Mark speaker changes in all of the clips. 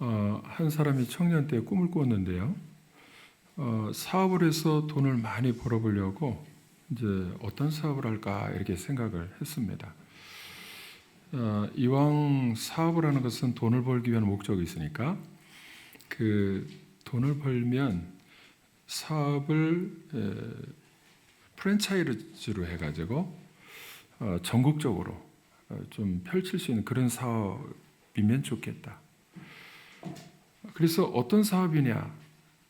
Speaker 1: 한 사람이 청년 때 꿈을 꾸었는데요. 사업을 해서 돈을 많이 벌어보려고 이제 어떤 사업을 할까 이렇게 생각을 했습니다. 이왕 사업을 하는 것은 돈을 벌기 위한 목적이 있으니까 그 돈을 벌면 사업을 프랜차이즈로 해가지고 전국적으로 좀 펼칠 수 있는 그런 사업이면 좋겠다. 그래서 어떤 사업이냐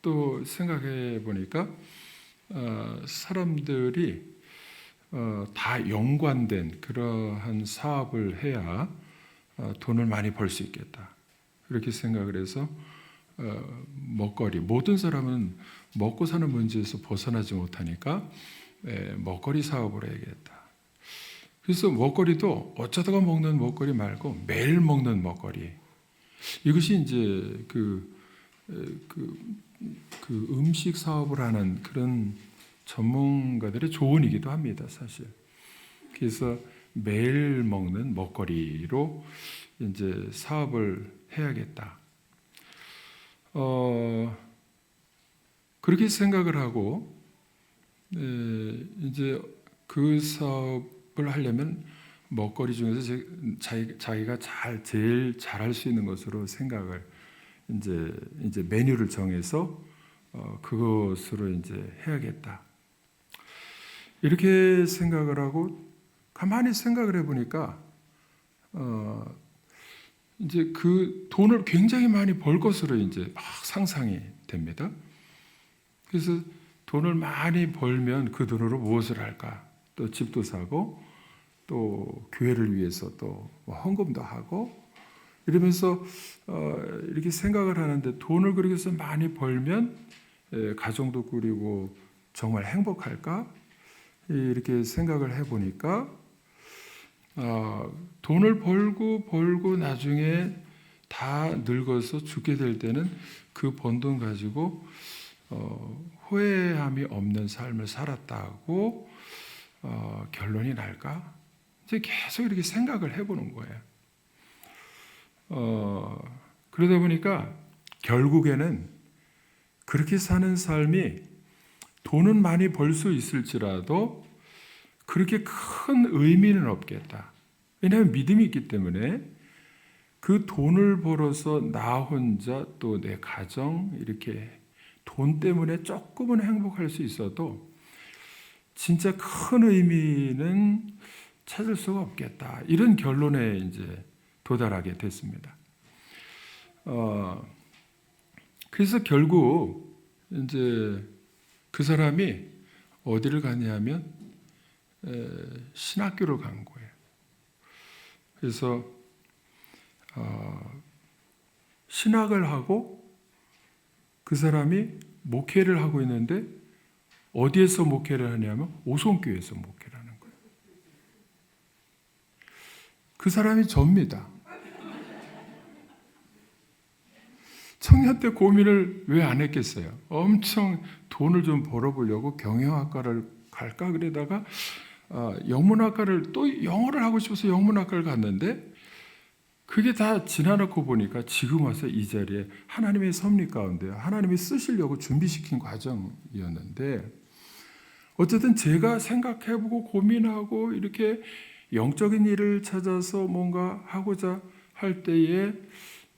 Speaker 1: 또 생각해 보니까 사람들이 다 연관된 그러한 사업을 해야 돈을 많이 벌 수 있겠다. 그렇게 생각을 해서 먹거리, 모든 사람은 먹고 사는 문제에서 벗어나지 못하니까 먹거리 사업을 해야겠다. 그래서 먹거리도 어쩌다가 먹는 먹거리 말고 매일 먹는 먹거리. 이것이 이제 그 음식 사업을 하는 그런 전문가들의 조언이기도 합니다, 사실. 그래서 매일 먹는 먹거리로 이제 사업을 해야겠다. 그렇게 생각을 하고 이제 그 사업을 하려면 먹거리 중에서 자기가 제일 잘할 수 있는 것으로 생각을 이제 메뉴를 정해서 그것으로 이제 해야겠다. 이렇게 생각을 하고 가만히 생각을 해보니까 이제 그 돈을 굉장히 많이 벌 것으로 이제 막 상상이 됩니다. 그래서 돈을 많이 벌면 그 돈으로 무엇을 할까? 또 집도 사고 또 교회를 위해서 또 헌금도 하고 이러면서 이렇게 생각을 하는데 돈을 그렇게 해서 많이 벌면 가정도 꾸리고 정말 행복할까? 이렇게 생각을 해보니까 돈을 벌고 나중에 다 늙어서 죽게 될 때는 그 번 돈 가지고 후회함이 없는 삶을 살았다고 결론이 날까? 이제 계속 이렇게 생각을 해보는 거예요. 그러다 보니까 결국에는 그렇게 사는 삶이 돈은 많이 벌 수 있을지라도 그렇게 큰 의미는 없겠다. 왜냐하면 믿음이 있기 때문에 그 돈을 벌어서 나 혼자 또 내 가정 이렇게 돈 때문에 조금은 행복할 수 있어도 진짜 큰 의미는 찾을 수가 없겠다. 이런 결론에 이제 도달하게 됐습니다. 그래서 결국 이제 그 사람이 어디를 갔냐면 신학교를 간 거예요. 그래서 신학을 하고 그 사람이 목회를 하고 있는데 어디에서 목회를 하냐면 오송교회에서 목회를 하는 거예요. 그 사람이 접니다. 청년 때 고민을 왜 안 했겠어요? 엄청 돈을 좀 벌어보려고 경영학과를 갈까 그러다가 영문학과를 또 영어를 하고 싶어서 영문학과를 갔는데 그게 다 지나놓고 보니까 지금 와서 이 자리에 하나님의 섭리 가운데 하나님이 쓰시려고 준비시킨 과정이었는데 어쨌든 제가 생각해보고 고민하고 이렇게 영적인 일을 찾아서 뭔가 하고자 할 때에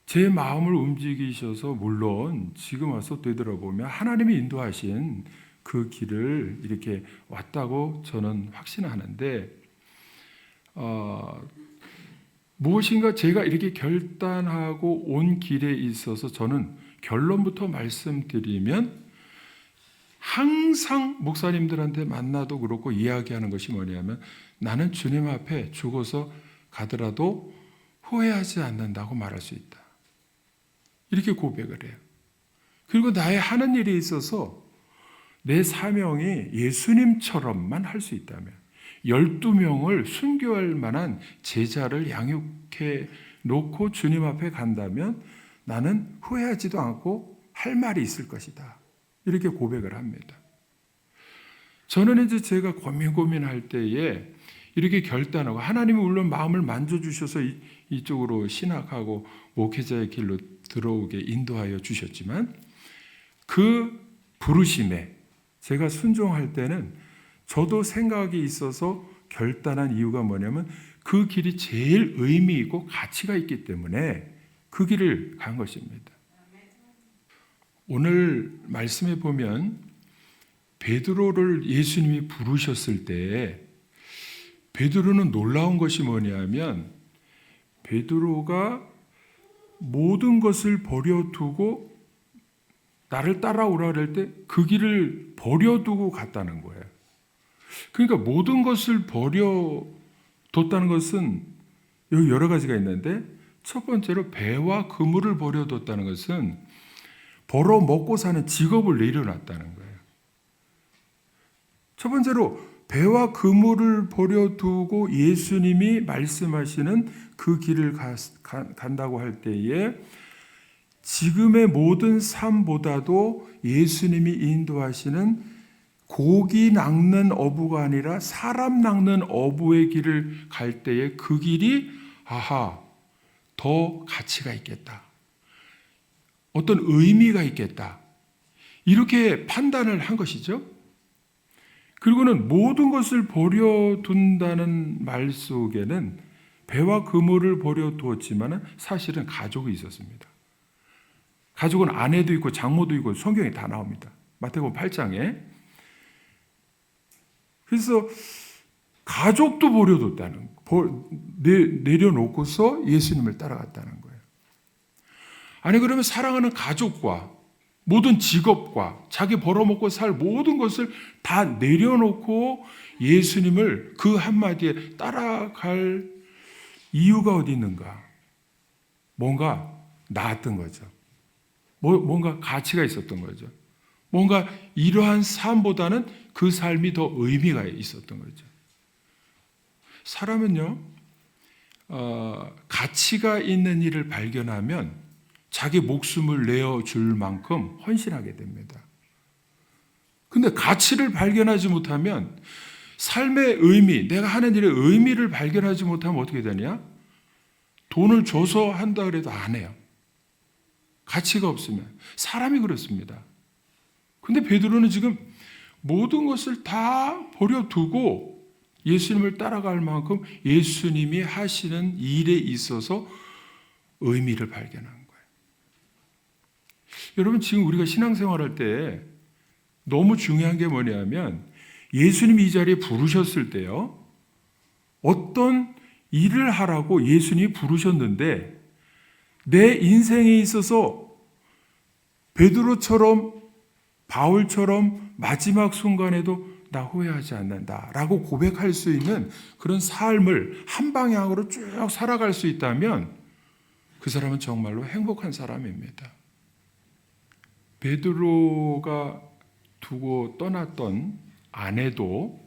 Speaker 1: 제 마음을 움직이셔서 물론 지금 와서 되돌아보면 하나님이 인도하신 그 길을 이렇게 왔다고 저는 확신하는데 무엇인가 제가 이렇게 결단하고 온 길에 있어서 저는 결론부터 말씀드리면 항상 목사님들한테 만나도 그렇고 이야기하는 것이 뭐냐면 나는 주님 앞에 죽어서 가더라도 후회하지 않는다고 말할 수 있다. 이렇게 고백을 해요. 그리고 나의 하는 일에 있어서 내 사명이 예수님처럼만 할 수 있다면 12명을 순교할 만한 제자를 양육해 놓고 주님 앞에 간다면 나는 후회하지도 않고 할 말이 있을 것이다. 이렇게 고백을 합니다. 저는 이제 제가 고민할 때에 이렇게 결단하고, 하나님이 물론 마음을 만져주셔서 이쪽으로 신학하고 목회자의 길로 들어오게 인도하여 주셨지만, 그 부르심에 제가 순종할 때는 저도 생각이 있어서 결단한 이유가 뭐냐면, 그 길이 제일 의미 있고 가치가 있기 때문에 그 길을 간 것입니다. 오늘 말씀에 보면 베드로를 예수님이 부르셨을 때 베드로는 놀라운 것이 뭐냐면, 베드로가 모든 것을 버려두고 나를 따라오라 그럴 때 그 길을 버려두고 갔다는 거예요. 그러니까 모든 것을 버려뒀다는 것은 여기 여러 가지가 있는데, 첫 번째로 배와 그물을 버려뒀다는 것은 벌어 먹고 사는 직업을 내려놨다는 거예요. 첫 번째로 배와 그물을 버려두고 예수님이 말씀하시는 그 길을 간다고 할 때에 지금의 모든 삶보다도 예수님이 인도하시는 고기 낚는 어부가 아니라 사람 낚는 어부의 길을 갈 때에 그 길이 더 가치가 있겠다. 어떤 의미가 있겠다. 이렇게 판단을 한 것이죠. 그리고는 모든 것을 버려둔다는 말 속에는 배와 그물을 버려두었지만 사실은 가족이 있었습니다. 가족은 아내도 있고 장모도 있고 성경에 다 나옵니다. 마태복음 8장에. 그래서 가족도 버려뒀다는, 내려놓고서 예수님을 따라갔다는 거예요. 아니, 그러면 사랑하는 가족과 모든 직업과 자기 벌어먹고 살 모든 것을 다 내려놓고 예수님을 그 한마디에 따라갈 이유가 어디 있는가? 뭔가 나았던 거죠. 뭔가 가치가 있었던 거죠. 뭔가 이러한 삶보다는 그 삶이 더 의미가 있었던 거죠. 사람은요, 가치가 있는 일을 발견하면 자기 목숨을 내어줄 만큼 헌신하게 됩니다. 근데 가치를 발견하지 못하면, 삶의 의미, 내가 하는 일의 의미를 발견하지 못하면 어떻게 되냐? 돈을 줘서 한다 그래도 안 해요. 가치가 없으면. 사람이 그렇습니다. 근데 베드로는 지금 모든 것을 다 버려두고 예수님을 따라갈 만큼 예수님이 하시는 일에 있어서 의미를 발견한 거예요. 여러분, 지금 우리가 신앙생활할 때 너무 중요한 게 뭐냐면, 예수님이 이 자리에 부르셨을 때요, 어떤 일을 하라고 예수님이 부르셨는데 내 인생에 있어서 베드로처럼 바울처럼 마지막 순간에도 나 후회하지 않는다라고 고백할 수 있는 그런 삶을 한 방향으로 쭉 살아갈 수 있다면 그 사람은 정말로 행복한 사람입니다. 베드로가 두고 떠났던 아내도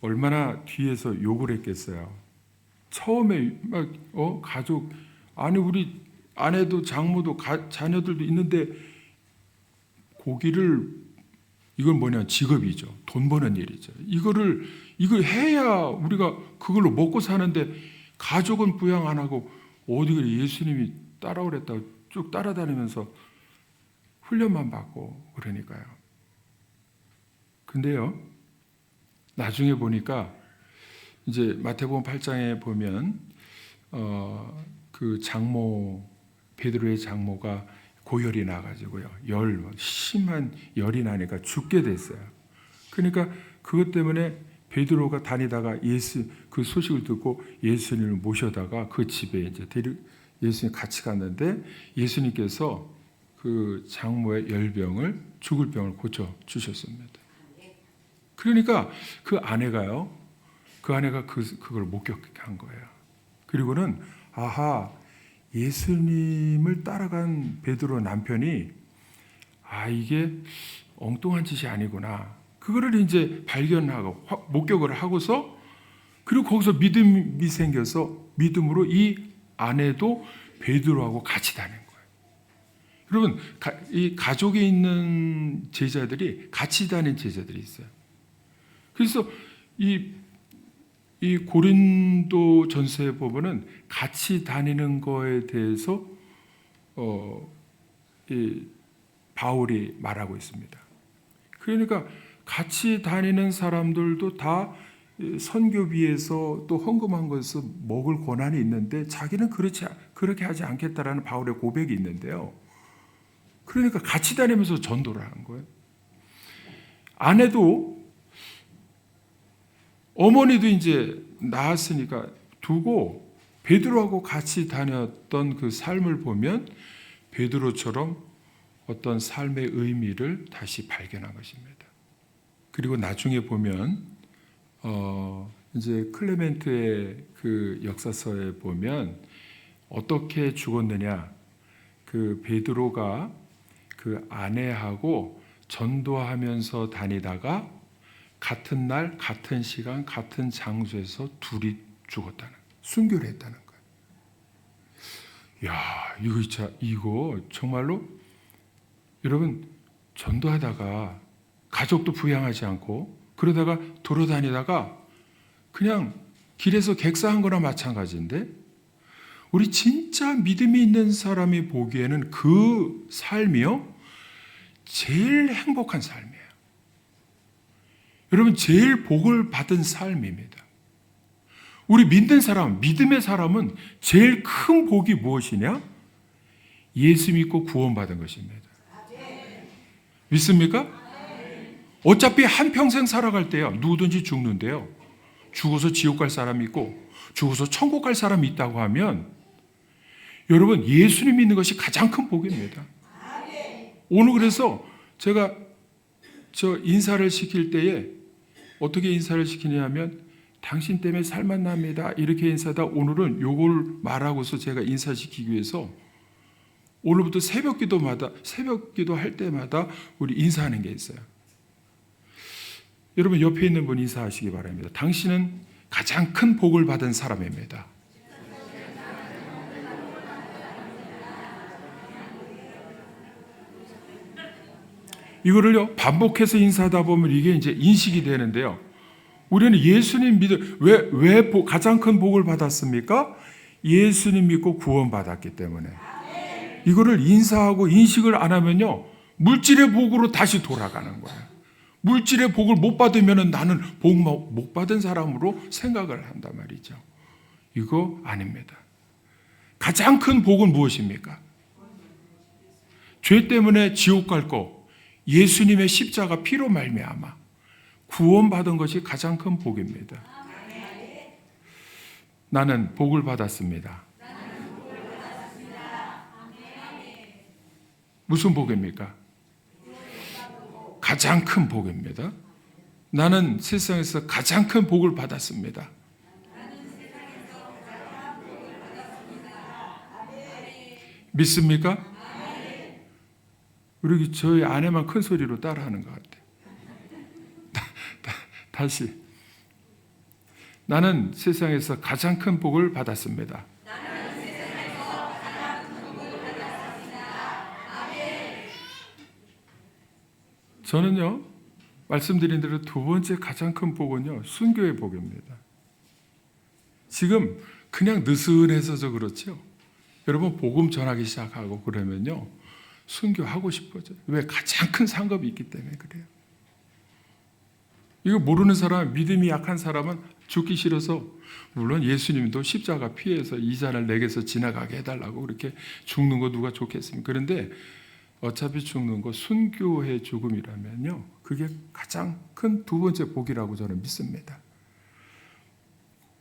Speaker 1: 얼마나 뒤에서 욕을 했겠어요. 처음에 가족, 아니 우리 아내도 장모도 자녀들도 있는데 고기를, 이건 뭐냐, 직업이죠. 돈 버는 일이죠. 이걸 해야 우리가 그걸로 먹고 사는데 가족은 부양 안 하고 어디 그래, 예수님이 따라오랬다고 쭉 따라다니면서 훈련만 받고 그러니까요. 근데요, 나중에 보니까 이제 마태복음 8장에 보면 그 장모, 베드로의 장모가 고열이 나가지고요, 심한 열이 나니까 죽게 됐어요. 그러니까 그것 때문에 베드로가 다니다가 그 소식을 듣고 예수님을 모셔다가 그 집에 이제 예수님 같이 갔는데 예수님께서 그 장모의 열병을, 죽을 병을 고쳐 주셨습니다. 그러니까 그 아내가 그걸 목격한 거예요. 그리고는 예수님을 따라간 베드로 남편이 이게 엉뚱한 짓이 아니구나. 그거를 이제 발견하고 목격을 하고서, 그리고 거기서 믿음이 생겨서 믿음으로 이 아내도 베드로하고 같이 다닌 거예요. 여러분, 이 가족에 있는 제자들이 같이 다닌 제자들이 있어요. 그래서 이 이 고린도 전서에 보면은 같이 다니는 거에 대해서 이 바울이 말하고 있습니다. 그러니까 같이 다니는 사람들도 다 선교비에서 또 헌금한 것을 먹을 권한이 있는데 자기는 그렇게 하지 않겠다라는 바울의 고백이 있는데요. 그러니까 같이 다니면서 전도를 하는 거예요. 아내도 어머니도 이제 낳았으니까 두고 베드로하고 같이 다녔던 그 삶을 보면 베드로처럼 어떤 삶의 의미를 다시 발견한 것입니다. 그리고 나중에 보면 이제 클레멘트의 그 역사서에 보면 어떻게 죽었느냐, 그 베드로가 그 아내하고 전도하면서 다니다가 같은 날, 같은 시간, 같은 장소에서 둘이 죽었다는, 순교를 했다는 거예요. 야, 이거 정말로 여러분 전도하다가 가족도 부양하지 않고 그러다가 돌아다니다가 그냥 길에서 객사한 거나 마찬가지인데 우리 진짜 믿음이 있는 사람이 보기에는 그 삶이요 제일 행복한 삶이에요. 여러분 제일 복을 받은 삶입니다. 우리 믿는 사람, 믿음의 사람은 제일 큰 복이 무엇이냐? 예수 믿고 구원받은 것입니다. 믿습니까? 어차피 한평생 살아갈 때요 누구든지 죽는데요, 죽어서 지옥 갈 사람이 있고 죽어서 천국 갈 사람이 있다고 하면 여러분 예수님 믿는 것이 가장 큰 복입니다. 오늘 그래서 제가 인사를 시킬 때에 어떻게 인사를 시키냐면 당신 때문에 살만 납니다 이렇게 인사하다 오늘은 요걸 말하고서 제가 인사시키기 위해서 오늘부터 새벽 기도 할 때마다 우리 인사하는 게 있어요. 여러분 옆에 있는 분 인사하시기 바랍니다. 당신은 가장 큰 복을 받은 사람입니다. 이거를요 반복해서 인사하다 보면 이게 이제 인식이 되는데요. 우리는 예수님 왜 가장 큰 복을 받았습니까? 예수님 믿고 구원받았기 때문에. 이거를 인사하고 인식을 안 하면요 물질의 복으로 다시 돌아가는 거예요. 물질의 복을 못 받으면 나는 복 못 받은 사람으로 생각을 한단 말이죠. 이거 아닙니다. 가장 큰 복은 무엇입니까? 죄 때문에 지옥 갈 거 예수님의 십자가 피로 말미암아 구원받은 것이 가장 큰 복입니다. 나는 복을 받았습니다. 무슨 복입니까? 가장 큰 복입니다. 나는 세상에서 가장 큰 복을 받았습니다. 믿습니까? 우리 저희 아내만 큰 소리로 따라하는 것 같아요. 다시. 나는 세상에서 가장 큰 복을 받았습니다. 저는요, 말씀드린 대로 두 번째 가장 큰 복은요, 순교의 복입니다. 지금 그냥 느슨해서 그렇죠. 여러분 복음 전하기 시작하고 그러면요, 순교하고 싶어져요. 왜? 가장 큰 상급이 있기 때문에 그래요. 이거 모르는 사람, 믿음이 약한 사람은 죽기 싫어서, 물론 예수님도 십자가 피해서 이 잔을 내게서 지나가게 해달라고 그렇게 죽는 거 누가 좋겠습니까? 그런데 어차피 죽는 거 순교의 죽음이라면요, 그게 가장 큰 두 번째 복이라고 저는 믿습니다.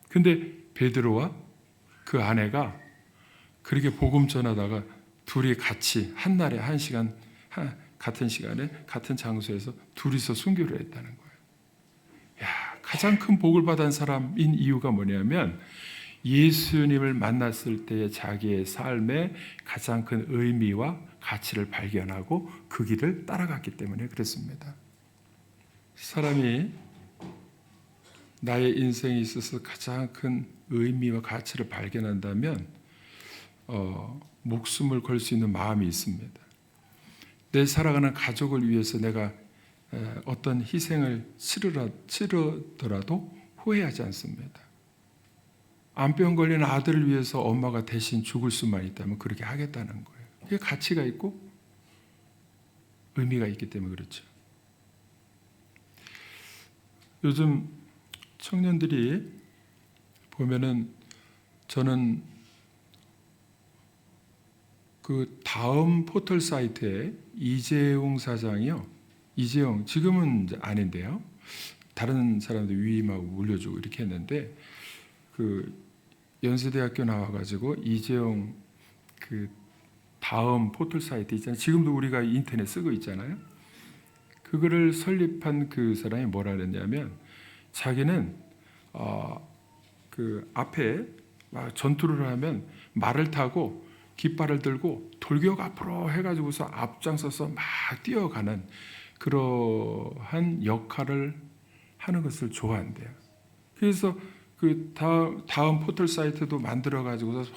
Speaker 1: 근데 베드로와 그 아내가 그렇게 복음 전하다가 둘이 같이 한 날에 한 시간, 같은 시간에 같은 장소에서 둘이서 순교를 했다는 거예요. 야, 가장 큰 복을 받은 사람인 이유가 뭐냐면 예수님을 만났을 때의 자기의 삶의 가장 큰 의미와 가치를 발견하고 그 길을 따라갔기 때문에 그렇습니다. 사람이 나의 인생에 있어서 가장 큰 의미와 가치를 발견한다면 목숨을 걸 수 있는 마음이 있습니다. 내 살아가는 가족을 위해서 내가 어떤 희생을 치르더라도 후회하지 않습니다. 암병 걸린 아들을 위해서 엄마가 대신 죽을 수만 있다면 그렇게 하겠다는 거예요. 그게 가치가 있고 의미가 있기 때문에 그렇죠. 요즘 청년들이 보면은 저는 그 다음 포털 사이트에 이재용 사장이요. 이재용 지금은 이제 아닌데요. 다른 사람들 위임하고 올려주고 이렇게 했는데 그 연세대학교 나와가지고 이재용 그 다음 포털 사이트 있잖아요. 지금도 우리가 인터넷 쓰고 있잖아요. 그거를 설립한 그 사람이 뭐라 그랬냐면 자기는 그 앞에 막 전투를 하면 말을 타고 깃발을 들고 돌격 앞으로 해가지고서 앞장서서 막 뛰어가는 그러한 역할을 하는 것을 좋아한대요. 그래서 그 다음 포털 사이트도 만들어 가지고서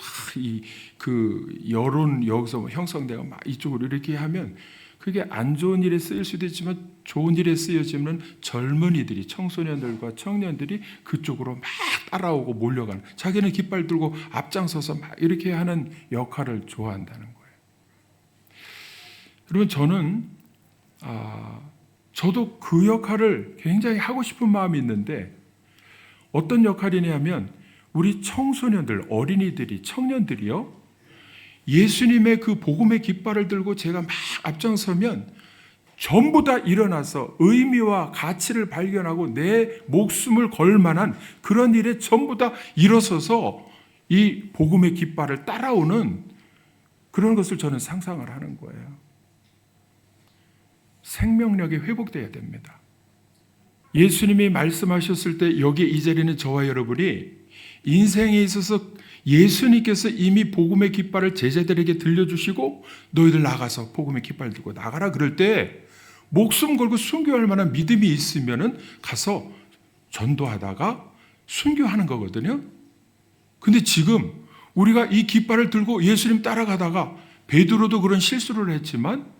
Speaker 1: 그 여론 여기서 형성되고 막 이쪽으로 이렇게 하면 그게 안 좋은 일에 쓰일 수도 있지만 좋은 일에 쓰여지면 젊은이들이 청소년들과 청년들이 그쪽으로 막 따라오고 몰려가는 자기는 깃발 들고 앞장서서 막 이렇게 하는 역할을 좋아한다는 거예요. 여러분 저는 저도 그 역할을 굉장히 하고 싶은 마음이 있는데 어떤 역할이냐면 우리 청소년들, 어린이들이, 청년들이요. 예수님의 그 복음의 깃발을 들고 제가 막 앞장서면 전부 다 일어나서 의미와 가치를 발견하고 내 목숨을 걸 만한 그런 일에 전부 다 일어서서 이 복음의 깃발을 따라오는 그런 것을 저는 상상을 하는 거예요. 생명력이 회복돼야 됩니다. 예수님이 말씀하셨을 때 여기 이 자리는 저와 여러분이 인생에 있어서 예수님께서 이미 복음의 깃발을 제자들에게 들려주시고 너희들 나가서 복음의 깃발 들고 나가라 그럴 때 목숨 걸고 순교할 만한 믿음이 있으면 가서 전도하다가 순교하는 거거든요. 근데 지금 우리가 이 깃발을 들고 예수님 따라가다가 베드로도 그런 실수를 했지만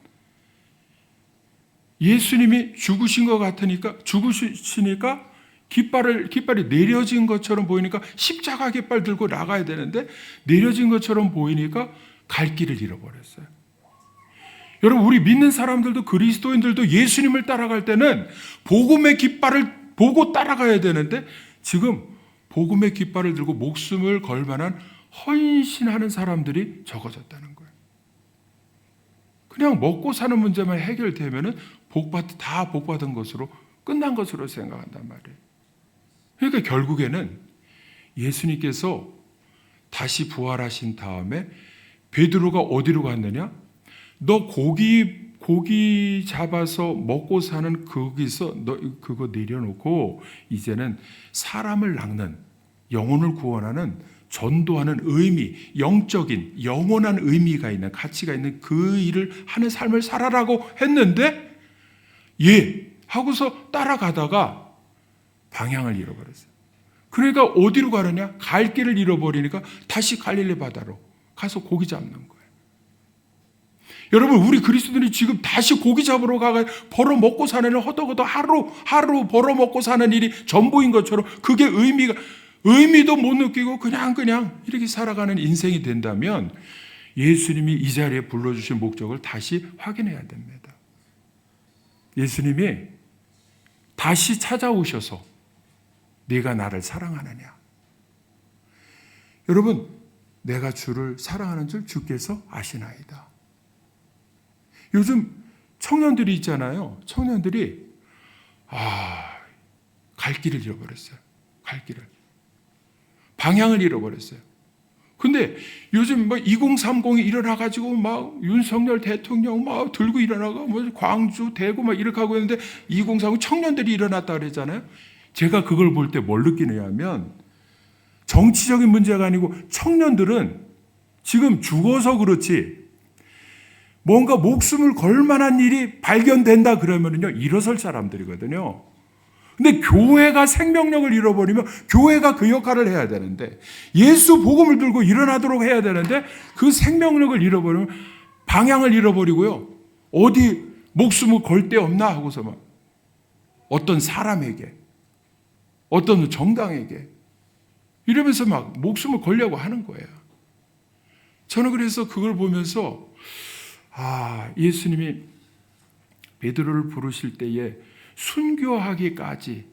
Speaker 1: 예수님이 죽으신 것 같으니까 죽으시니까 깃발이 내려진 것처럼 보이니까 십자가 깃발 들고 나가야 되는데 내려진 것처럼 보이니까 갈 길을 잃어버렸어요. 여러분 우리 믿는 사람들도 그리스도인들도 예수님을 따라갈 때는 복음의 깃발을 보고 따라가야 되는데 지금 복음의 깃발을 들고 목숨을 걸 만한 헌신하는 사람들이 적어졌다는 거예요. 그냥 먹고 사는 문제만 해결되면은 다 복받은 것으로 끝난 것으로 생각한단 말이에요. 그러니까 결국에는 예수님께서 다시 부활하신 다음에 베드로가 어디로 갔느냐? 너 고기 잡아서 먹고 사는 거기서 너 그거 내려놓고 이제는 사람을 낚는 영혼을 구원하는 전도하는 의미, 영적인 영원한 의미가 있는 가치가 있는 그 일을 하는 삶을 살아라고 했는데 예 하고서 따라가다가 방향을 잃어버렸어요. 그러니까 어디로 가느냐? 갈 길을 잃어버리니까 다시 갈릴리 바다로 가서 고기 잡는 거예요. 여러분 우리 그리스도인이 지금 다시 고기 잡으러 가가 벌어 먹고 사는 일 허덕허덕 하루 벌어 먹고 사는 일이 전부인 것처럼 그게 의미도 못 느끼고 그냥 이렇게 살아가는 인생이 된다면 예수님이 이 자리에 불러주신 목적을 다시 확인해야 됩니다. 예수님이 다시 찾아오셔서 네가 나를 사랑하느냐? 여러분 내가 주를 사랑하는 줄 주께서 아시나이다. 요즘 청년들이 있잖아요. 청년들이 갈 길을 잃어버렸어요. 갈 길을. 방향을 잃어버렸어요. 근데 요즘 2030이 일어나가지고 막 윤석열 대통령 막 들고 일어나고 광주, 대구 막 이렇게 하고 있는데 2030 청년들이 일어났다 그랬잖아요. 제가 그걸 볼 때 뭘 느끼느냐면 정치적인 문제가 아니고 청년들은 지금 죽어서 그렇지 뭔가 목숨을 걸 만한 일이 발견된다 그러면요 일어설 사람들이거든요. 근데 교회가 생명력을 잃어버리면 교회가 그 역할을 해야 되는데 예수 복음을 들고 일어나도록 해야 되는데 그 생명력을 잃어버리면 방향을 잃어버리고요. 어디 목숨을 걸 데 없나 하고서 막 어떤 사람에게 어떤 정당에게 이러면서 막 목숨을 걸려고 하는 거예요. 저는 그래서 그걸 보면서 예수님이 베드로를 부르실 때에 순교하기까지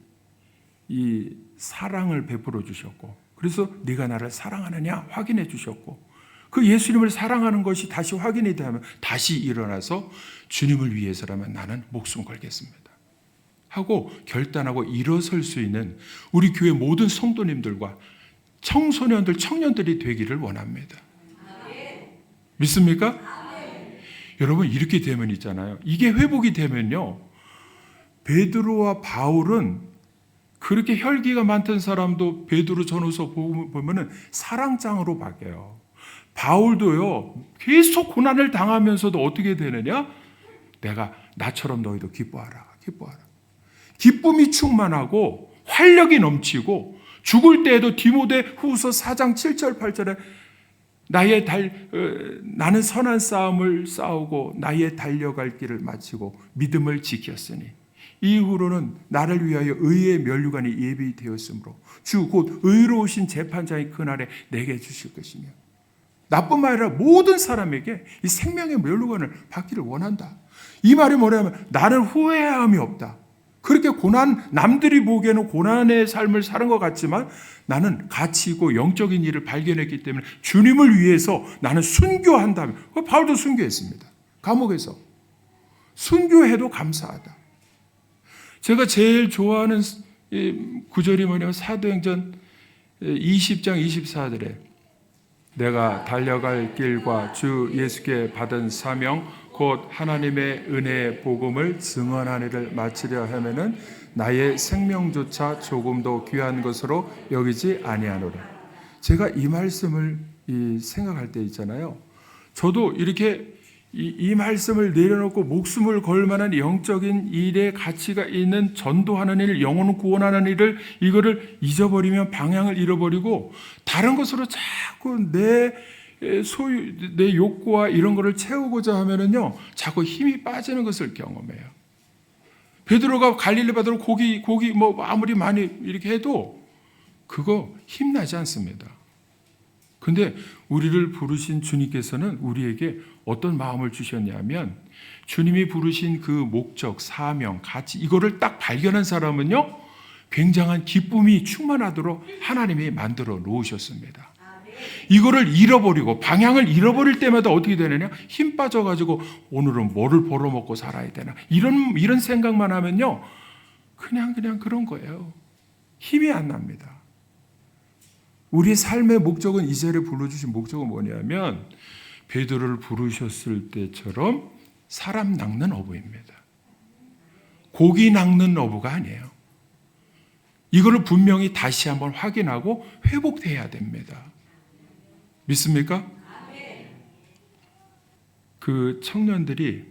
Speaker 1: 이 사랑을 베풀어 주셨고, 그래서 네가 나를 사랑하느냐 확인해 주셨고, 그 예수님을 사랑하는 것이 다시 확인이 되면 다시 일어나서 주님을 위해서라면 나는 목숨 걸겠습니다 하고 결단하고 일어설 수 있는 우리 교회 모든 성도님들과 청소년들, 청년들이 되기를 원합니다. 믿습니까? 여러분, 이렇게 되면 있잖아요. 이게 회복이 되면요, 베드로와 바울은 그렇게 혈기가 많던 사람도 베드로 전후서 보면은 사랑장으로 바뀌어요. 바울도요, 계속 고난을 당하면서도 어떻게 되느냐? 내가 나처럼 너희도 기뻐하라. 기쁨이 충만하고 활력이 넘치고, 죽을 때에도 디모데 후서 4장 7절 8절에 나는 선한 싸움을 싸우고 나의 달려갈 길을 마치고 믿음을 지켰으니 이후로는 나를 위하여 의의 면류관이 예비되었으므로 주 곧 의로우신 재판장이 그날에 내게 주실 것이며, 나뿐만 아니라 모든 사람에게 이 생명의 면류관을 받기를 원한다. 이 말이 뭐냐면 나는 후회함이 없다. 그렇게 남들이 보기에는 고난의 삶을 사는 것 같지만 나는 가치 있고 영적인 일을 발견했기 때문에 주님을 위해서 나는 순교한다면, 바울도 순교했습니다. 감옥에서 순교해도 감사하다. 제가 제일 좋아하는 구절이 뭐냐면 사도행전 20장 24절에 내가 달려갈 길과 주 예수께 받은 사명 곧 하나님의 은혜의 복음을 증언하는 일을 마치려 하면은 나의 생명조차 조금도 귀한 것으로 여기지 아니하노라. 제가 이 말씀을 생각할 때 있잖아요. 저도 이렇게 이 말씀을 내려놓고 목숨을 걸 만한 영적인 일에 가치가 있는 전도하는 일, 영혼을 구원하는 일을 이거를 잊어버리면 방향을 잃어버리고 다른 것으로 자꾸 내 욕구와 이런 거를 채우고자 하면은요, 자꾸 힘이 빠지는 것을 경험해요. 베드로가 갈릴리 바다로 고기 뭐 아무리 많이 이렇게 해도 그거 힘나지 않습니다. 근데 우리를 부르신 주님께서는 우리에게 어떤 마음을 주셨냐면, 주님이 부르신 그 목적, 사명, 가치, 이거를 딱 발견한 사람은요, 굉장한 기쁨이 충만하도록 하나님이 만들어 놓으셨습니다. 이거를 잃어버리고 방향을 잃어버릴 때마다 어떻게 되느냐? 힘 빠져가지고 오늘은 뭐를 벌어먹고 살아야 되나? 이런 생각만 하면요, 그냥 그런 거예요. 힘이 안 납니다. 우리 삶의 목적은, 이 자리에 불러주신 목적은 뭐냐면 베드로를 부르셨을 때처럼 사람 낚는 어부입니다. 고기 낚는 어부가 아니에요. 이거를 분명히 다시 한번 확인하고 회복돼야 됩니다. 믿습니까? 그 청년들이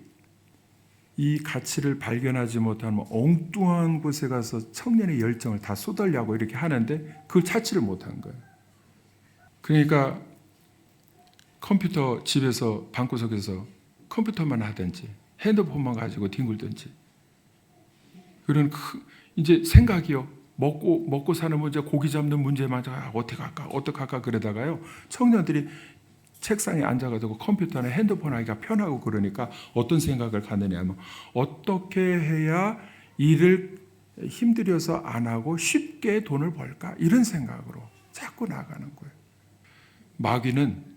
Speaker 1: 이 가치를 발견하지 못하면 엉뚱한 곳에 가서 청년의 열정을 다 쏟으려고 이렇게 하는데 그걸 찾지를 못한 거예요. 그러니까 컴퓨터 집에서 방구석에서 컴퓨터만 하든지 핸드폰만 가지고 뒹굴든지, 그런 이제 생각이요, 먹고 사는 문제, 고기 잡는 문제만 어떻게 할까 그러다가요, 청년들이 책상에 앉아가지고 컴퓨터나 핸드폰 하기가 편하고 그러니까 어떤 생각을 갖느냐 하면 어떻게 해야 일을 힘들여서 안 하고 쉽게 돈을 벌까, 이런 생각으로 자꾸 나가는 거예요. 마귀는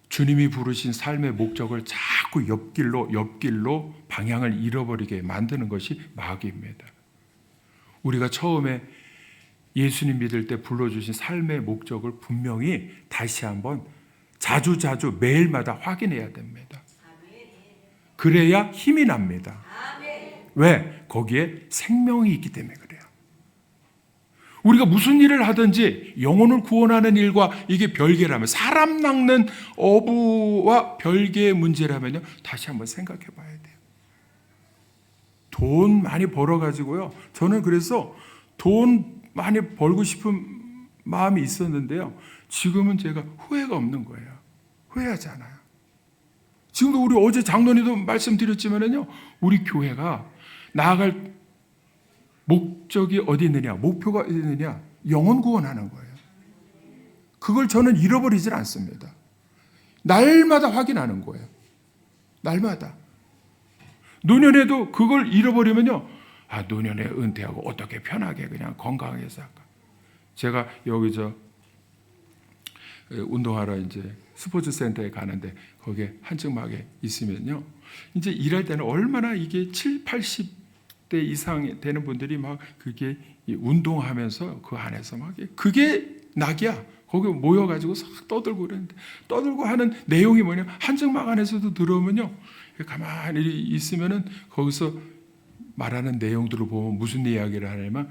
Speaker 1: 주님이 부르신 삶의 목적을 자꾸 옆길로 방향을 잃어버리게 만드는 것이 마귀입니다. 우리가 처음에 예수님 믿을 때 불러주신 삶의 목적을 분명히 다시 한번 자주 매일마다 확인해야 됩니다. 그래야 힘이 납니다. 왜? 거기에 생명이 있기 때문에 그래요. 우리가 무슨 일을 하든지 영혼을 구원하는 일과 이게 별개라면, 사람 낚는 어부와 별개의 문제라면요, 다시 한번 생각해 봐야 돼요. 돈 많이 벌어가지고요, 저는 그래서 돈 많이 벌고 싶은 마음이 있었는데요, 지금은 제가 후회가 없는 거예요. 후회하지 않아요. 지금도 우리 어제 장로님도 말씀드렸지만은요, 우리 교회가 나아갈 목적이 어디 있느냐, 목표가 어디 있느냐, 영혼 구원하는 거예요. 그걸 저는 잃어버리질 않습니다. 날마다 확인하는 거예요. 날마다. 노년에도 그걸 잃어버리면요. 노년에 은퇴하고 어떻게 편하게 그냥 건강하게 살까. 제가 여기 운동하러 이제 스포츠 센터에 가는데 거기에 한증막에 있으면요. 이제 일할 때는 얼마나 이게 7, 80대 이상 되는 분들이 막 그게 운동하면서 그 안에서 막 그게 낙이야. 거기 모여가지고 싹 떠들고 그랬는데 떠들고 하는 내용이 뭐냐. 한증막 안에서도 들어오면요. 가만히 있으면은 거기서 말하는 내용들을 보면 무슨 이야기를 하냐면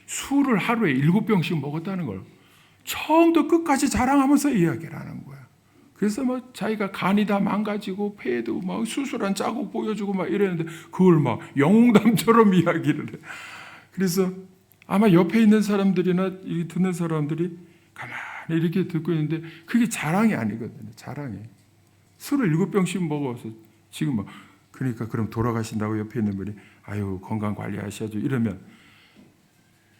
Speaker 1: 술을 하루에 7병씩 먹었다는 걸 처음부터 끝까지 자랑하면서 이야기를 하는 거야. 그래서 뭐 자기가 간이 다 망가지고 폐에도 막 수술한 자국 보여주고 막 이랬는데 그걸 막 영웅담처럼 이야기를 해. 그래서 아마 옆에 있는 사람들이나 듣는 사람들이 가만히 이렇게 듣고 있는데 그게 자랑이 아니거든요. 자랑이. 술을 7병씩 먹어서 지금 막 그러니까 그럼 돌아가신다고 옆에 있는 분이 아유 건강 관리하셔야죠 이러면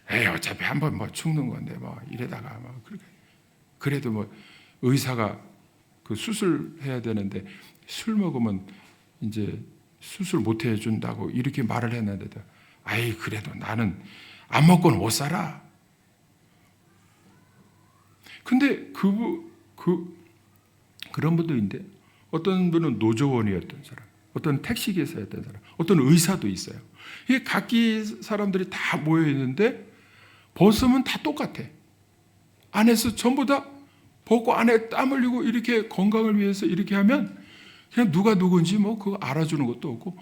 Speaker 1: 에이 어차피 한번 뭐 죽는 건데 뭐 이래다가 막 그래도 뭐 의사가 그 수술해야 되는데 술 먹으면 이제 수술 못 해준다고 이렇게 말을 했는데도 아이 그래도 나는 안 먹고는 못 살아. 근데 그런 분도 있는데 어떤 분은 노조원이었던 사람, 어떤 택시기사였던 사람, 어떤 의사도 있어요. 이게 각기 사람들이 다 모여 있는데 벗으면 다 똑같아. 안에서 전부 다 벗고 안에 땀 흘리고 이렇게 건강을 위해서 이렇게 하면 그냥 누가 누군지 뭐 그거 알아주는 것도 없고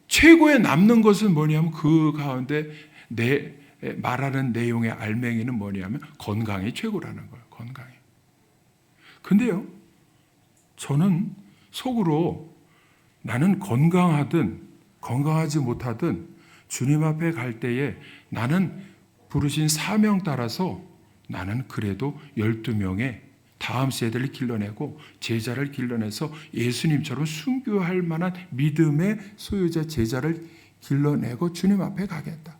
Speaker 1: 최고의 남는 것은 뭐냐면 그 가운데 내 말하는 내용의 알맹이는 뭐냐면 건강이 최고라는 거예요. 건강이. 근데요. 저는 속으로 나는 건강하든 건강하지 못하든 주님 앞에 갈 때에 나는 부르신 사명 따라서 나는 그래도 12명의 다음 세대를 길러내고 제자를 길러내서 예수님처럼 순교할 만한 믿음의 소유자 제자를 길러내고 주님 앞에 가겠다.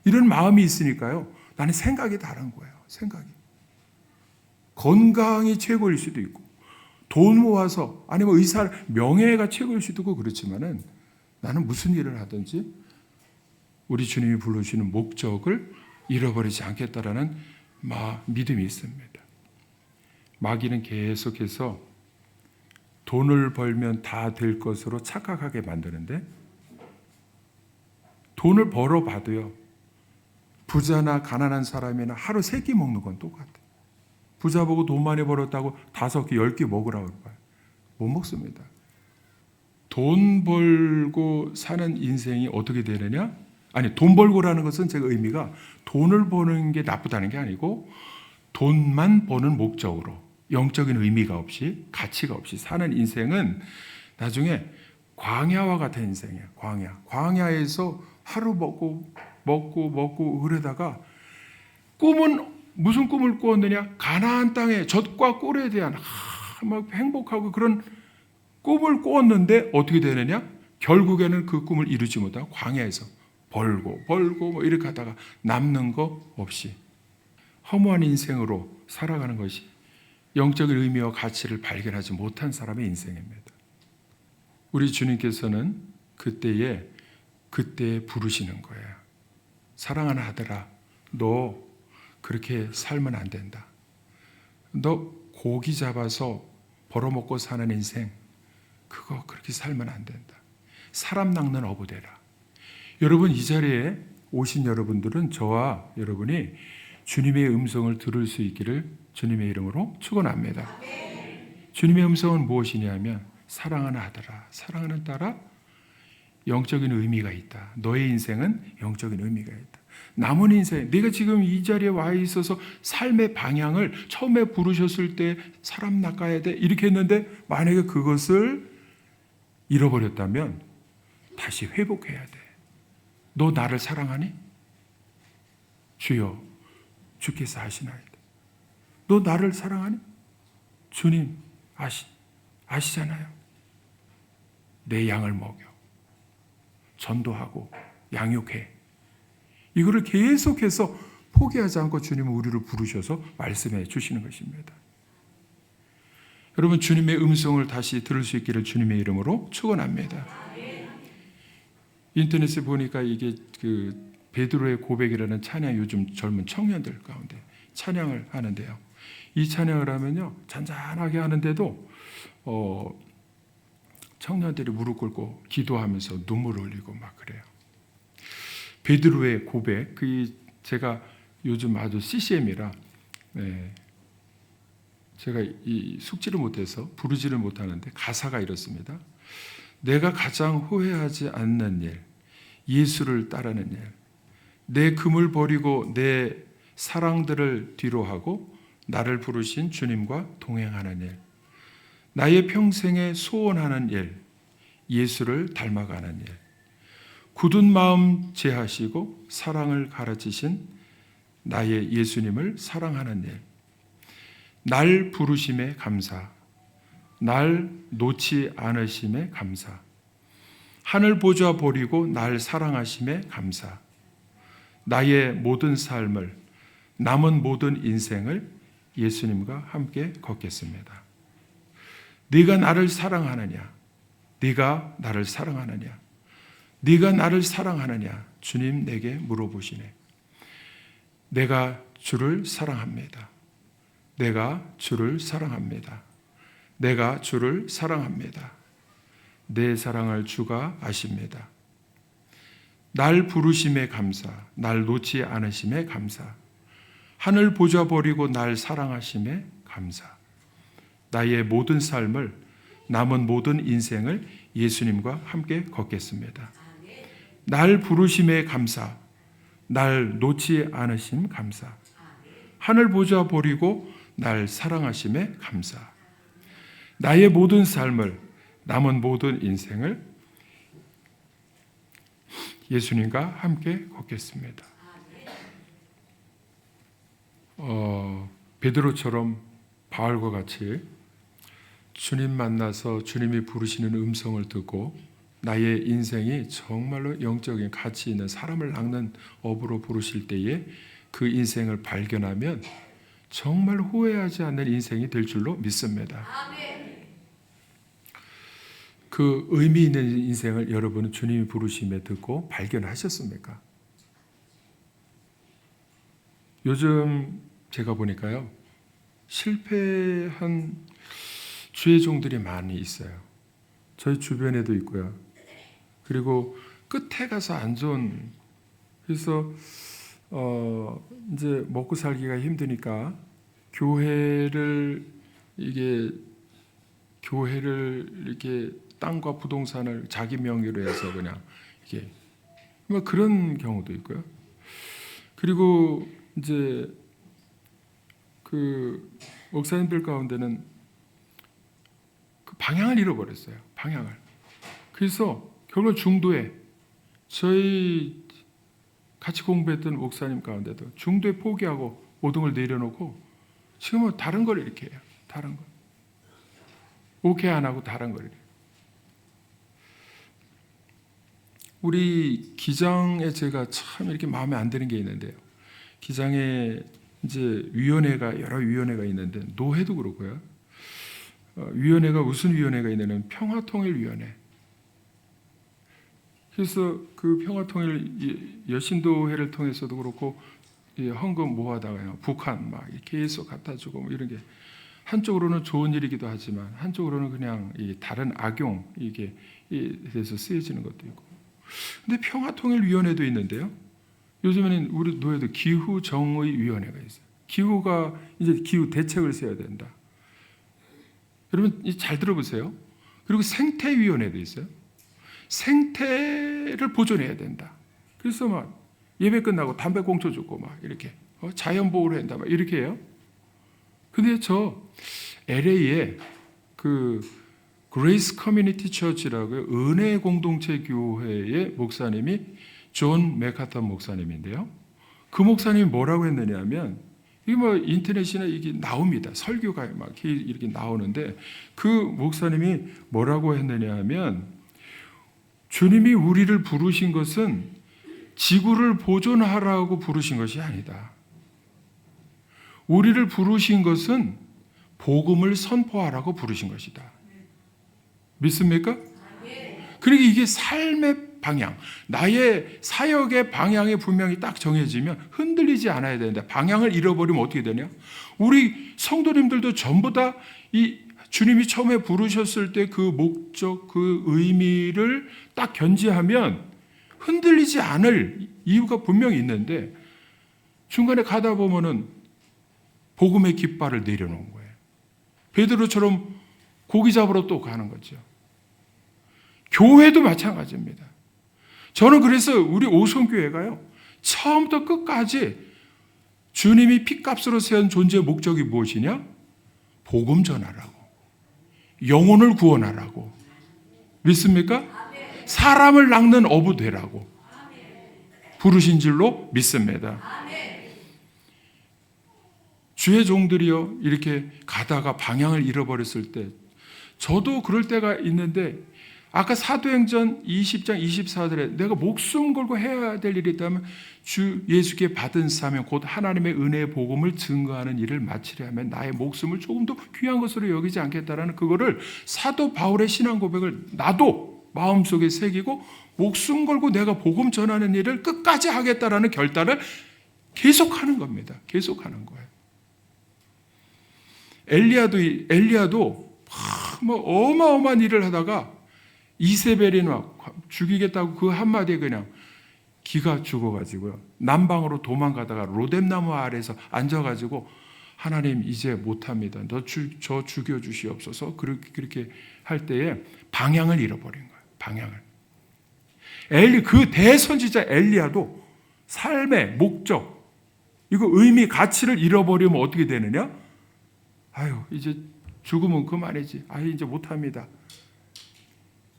Speaker 1: 이런 마음이 있으니까요. 나는 생각이 다른 거예요. 생각이. 건강이 최고일 수도 있고 돈 모아서 아니면 의사 명예가 최고일 수도 있고 그렇지만은 나는 무슨 일을 하든지 우리 주님이 불러주시는 목적을 잃어버리지 않겠다라는 믿음이 있습니다. 마귀는 계속해서 돈을 벌면 다 될 것으로 착각하게 만드는데 돈을 벌어봐도요. 부자나 가난한 사람이나 하루 3끼 먹는 건 똑같아요. 부자 보고 돈 많이 벌었다고 5끼, 10끼 먹으라고 봐요. 못 먹습니다. 돈 벌고 사는 인생이 어떻게 되느냐? 아니, 돈 벌고라는 것은 제가 의미가 돈을 버는 게 나쁘다는 게 아니고 돈만 버는 목적으로 영적인 의미가 없이 가치가 없이 사는 인생은 나중에 광야와 같은 인생이에요. 광야에서 하루 먹고 그러다가 꿈은 무슨 꿈을 꾸었느냐? 가나안 땅의 젖과 꿀에 대한 막 행복하고 그런 꿈을 꾸었는데 어떻게 되느냐? 결국에는 그 꿈을 이루지 못하고 광야에서 벌고 뭐 이렇게 하다가 남는 거 없이 허무한 인생으로 살아가는 것이 영적인 의미와 가치를 발견하지 못한 사람의 인생입니다. 우리 주님께서는 그때에 부르시는 거예요. 사랑하는 아들아, 너 그렇게 살면 안 된다. 너 고기 잡아서 벌어먹고 사는 인생 그거 그렇게 살면 안 된다. 사람 낚는 어부 되라. 여러분 이 자리에 오신 여러분들은 저와 여러분이 주님의 음성을 들을 수 있기를 주님의 이름으로 축원합니다. 주님의 음성은 무엇이냐면 사랑하는 아들아, 사랑하는 딸아, 영적인 의미가 있다. 너의 인생은 영적인 의미가 있다. 남은 인생, 내가 지금 이 자리에 와 있어서 삶의 방향을 처음에 부르셨을 때 사람 낚아야 돼 이렇게 했는데 만약에 그것을 잃어버렸다면 다시 회복해야 돼. 너 나를 사랑하니? 주여 주께서 하시나이다. 너 나를 사랑하니? 주님 아시잖아요. 내 양을 먹여. 전도하고 양육해. 이거를 계속해서 포기하지 않고 주님은 우리를 부르셔서 말씀해 주시는 것입니다. 여러분, 주님의 음성을 다시 들을 수 있기를 주님의 이름으로 축원합니다. 인터넷에 보니까 이게 그 베드로의 고백이라는 찬양, 요즘 젊은 청년들 가운데 찬양을 하는데요. 이 찬양을 하면요, 잔잔하게 하는데도 청년들이 무릎 꿇고 기도하면서 눈물을 흘리고 막 그래요. 베드로의 고백, 제가 요즘 아주 CCM이라 제가 이 숙지를 못해서 부르지를 못하는데 가사가 이렇습니다. 내가 가장 후회하지 않는 일, 예수를 따르는 일, 내 금을 버리고 내 사랑들을 뒤로하고 나를 부르신 주님과 동행하는 일, 나의 평생에 소원하는 일, 예수를 닮아가는 일, 굳은 마음 제하시고 사랑을 가르치신 나의 예수님을 사랑하는 일, 날 부르심에 감사, 날 놓지 않으심에 감사, 하늘 보좌 버리고 날 사랑하심에 감사, 나의 모든 삶을, 남은 모든 인생을 예수님과 함께 걷겠습니다. 네가 나를 사랑하느냐? 네가 나를 사랑하느냐? 네가 나를 사랑하느냐? 주님 내게 물어보시네. 내가 주를 사랑합니다. 내가 주를 사랑합니다. 내가 주를 사랑합니다. 내 사랑을 주가 아십니다. 날 부르심에 감사, 날 놓지 않으심에 감사, 하늘 보좌 버리고 날 사랑하심에 감사, 나의 모든 삶을, 남은 모든 인생을 예수님과 함께 걷겠습니다. 날 부르심에 감사, 날 놓지 않으심 감사, 하늘 보좌 버리고 날 사랑하심에 감사, 나의 모든 삶을, 남은 모든 인생을 예수님과 함께 걷겠습니다. 베드로처럼 바울과 같이 주님 만나서 주님이 부르시는 음성을 듣고 나의 인생이 정말로 영적인 가치 있는 사람을 낚는 업으로 부르실 때에 그 인생을 발견하면 정말 후회하지 않는 인생이 될 줄로 믿습니다. 그 의미 있는 인생을 여러분은 주님이 부르심에 듣고 발견하셨습니까? 요즘 제가 보니까요, 실패한 주의 종들이 많이 있어요. 저희 주변에도 있고요. 그리고 끝에 가서 안 좋은, 그래서 이제 먹고 살기가 힘드니까 교회를 이렇게 땅과 부동산을 자기 명의로 해서 그냥 이게 뭐 그런 경우도 있고요. 그리고 이제 그 목사님들 가운데는 그 방향을 잃어버렸어요. 방향을. 그래서 결국 중도에, 저희 같이 공부했던 목사님 가운데도 중도에 포기하고 모든 걸 내려놓고 지금은 다른 걸 이렇게 해요. 다른 거. 오케이 안 하고 다른 걸 이렇게. 우리 기장에 제가 참 이렇게 마음에 안 드는 게 있는데요. 기장에 이제 위원회가, 여러 위원회가 있는데 노회도 그렇고요. 위원회가 무슨 위원회가 있냐면 평화통일위원회. 그래서 그 평화통일 여신도회를 통해서도 그렇고 헌금 모아다가요, 북한 막 계속 갖다 주고 뭐 이런 게 한쪽으로는 좋은 일이기도 하지만 한쪽으로는 그냥 다른 악용 이게 돼서 쓰여지는 것도 있고. 근데 평화통일위원회도 있는데요. 요즘에는 우리 노예도 기후정의위원회가 있어요. 기후가 이제 기후 대책을 세워야 된다. 여러분 잘 들어보세요. 그리고 생태위원회도 있어요. 생태를 보존해야 된다. 그래서 막 예배 끝나고 담배 공초 주고 막 이렇게 자연 보호를 한다 막 이렇게 해요. 근데 저 LA에 그 그레이스 커뮤니티 처치라고요, 은혜 공동체 교회의 목사님이 존 맥하탄 목사님인데요. 그 목사님이 뭐라고 했느냐면, 이게 뭐 인터넷이나 이게 나옵니다. 설교가 막 이렇게 나오는데 그 목사님이 뭐라고 했느냐면, 주님이 우리를 부르신 것은 지구를 보존하라고 부르신 것이 아니다. 우리를 부르신 것은 복음을 선포하라고 부르신 것이다. 믿습니까? 그러니까 이게 삶의 방향, 나의 사역의 방향이 분명히 딱 정해지면 흔들리지 않아야 되는데 방향을 잃어버리면 어떻게 되냐? 우리 성도님들도 전부 다 이 주님이 처음에 부르셨을 때 그 목적, 그 의미를 딱 견지하면 흔들리지 않을 이유가 분명히 있는데 중간에 가다 보면은 복음의 깃발을 내려놓은 거예요. 베드로처럼 고기 잡으러 또 가는 거죠. 교회도 마찬가지입니다. 저는 그래서 우리 오송교회가요, 처음부터 끝까지 주님이 핏값으로 세운 존재의 목적이 무엇이냐? 복음 전하라고. 영혼을 구원하라고. 믿습니까? 사람을 낚는 어부 되라고 부르신 줄로 믿습니다. 주의 종들이요, 이렇게 가다가 방향을 잃어버렸을 때, 저도 그럴 때가 있는데, 아까 사도행전 20장 24절에 내가 목숨 걸고 해야 될 일이 있다면 주 예수께 받은 사명 곧 하나님의 은혜의 복음을 증거하는 일을 마치려 하면 나의 목숨을 조금도 귀한 것으로 여기지 않겠다라는 그거를 사도 바울의 신앙 고백을 나도 마음속에 새기고 목숨 걸고 내가 복음 전하는 일을 끝까지 하겠다라는 결단을 계속하는 겁니다. 계속하는 거예요. 엘리야도 뭐 어마어마한 일을 하다가 이세벨이나 죽이겠다고 그 한마디에 그냥 기가 죽어가지고요. 남방으로 도망가다가 로뎀나무 아래에서 앉아가지고 하나님 이제 못합니다. 저 죽여주시옵소서. 그렇게 할 때에 방향을 잃어버린 거예요. 방향을. 그 대선지자 엘리야도 삶의 목적, 이거 의미, 가치를 잃어버리면 어떻게 되느냐? 아유, 이제 죽으면 그만이지. 아유, 이제 못합니다.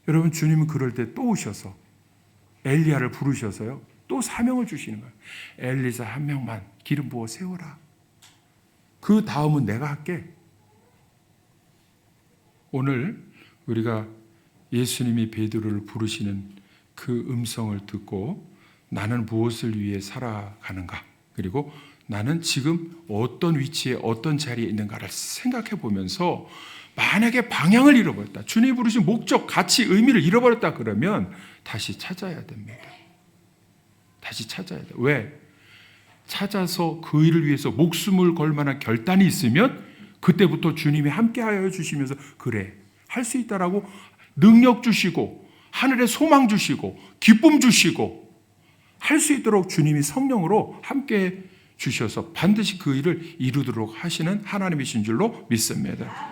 Speaker 1: 여러분, 주님은 그럴 때 또 오셔서 엘리야를 부르셔서요, 또 사명을 주시는 거예요. 엘리사 한 명만 기름 부어 세워라. 그 다음은 내가 할게. 오늘 우리가 예수님이 베드로를 부르시는 그 음성을 듣고 나는 무엇을 위해 살아가는가, 그리고 나는 지금 어떤 위치에 어떤 자리에 있는가를 생각해 보면서 만약에 방향을 잃어버렸다, 주님이 부르신 목적, 가치, 의미를 잃어버렸다 그러면 다시 찾아야 됩니다. 다시 찾아야 돼요. 왜? 찾아서 그 일을 위해서 목숨을 걸 만한 결단이 있으면 그때부터 주님이 함께하여 주시면서 그래, 할 수 있다라고 능력 주시고 하늘에 소망 주시고 기쁨 주시고 할 수 있도록 주님이 성령으로 함께 주셔서 반드시 그 일을 이루도록 하시는 하나님이신 줄로 믿습니다.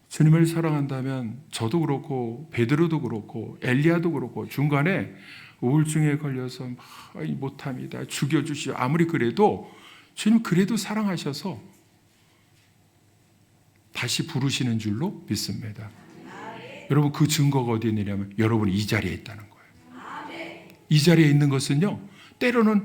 Speaker 1: 주님을 사랑한다면 저도 그렇고 베드로도 그렇고 엘리야도 그렇고 중간에 우울증에 걸려서 못합니다, 죽여주시오, 아무리 그래도 주님 그래도 사랑하셔서 다시 부르시는 줄로 믿습니다. 여러분, 그 증거가 어디에 있느냐면 여러분이 이 자리에 있다는 거예요. 이 자리에 있는 것은요, 때로는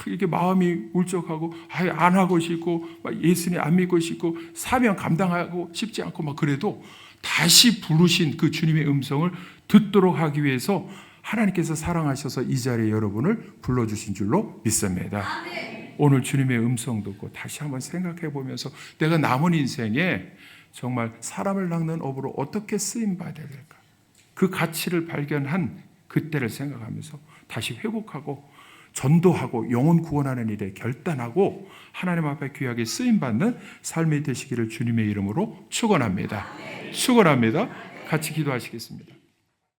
Speaker 1: 이렇게 마음이 울적하고 안 하고 싶고 예수님 안 믿고 싶고 사명 감당하고 싶지 않고 막 그래도 다시 부르신 그 주님의 음성을 듣도록 하기 위해서 하나님께서 사랑하셔서 이 자리에 여러분을 불러주신 줄로 믿습니다. 오늘 주님의 음성 듣고 다시 한번 생각해 보면서 내가 남은 인생에 정말 사람을 낚는 업으로 어떻게 쓰임받아야 될까, 그 가치를 발견한 그때를 생각하면서 다시 회복하고 전도하고 영혼 구원하는 일에 결단하고 하나님 앞에 귀하게 쓰임받는 삶이 되시기를 주님의 이름으로 축원합니다. 축원합니다. 같이 기도하시겠습니다.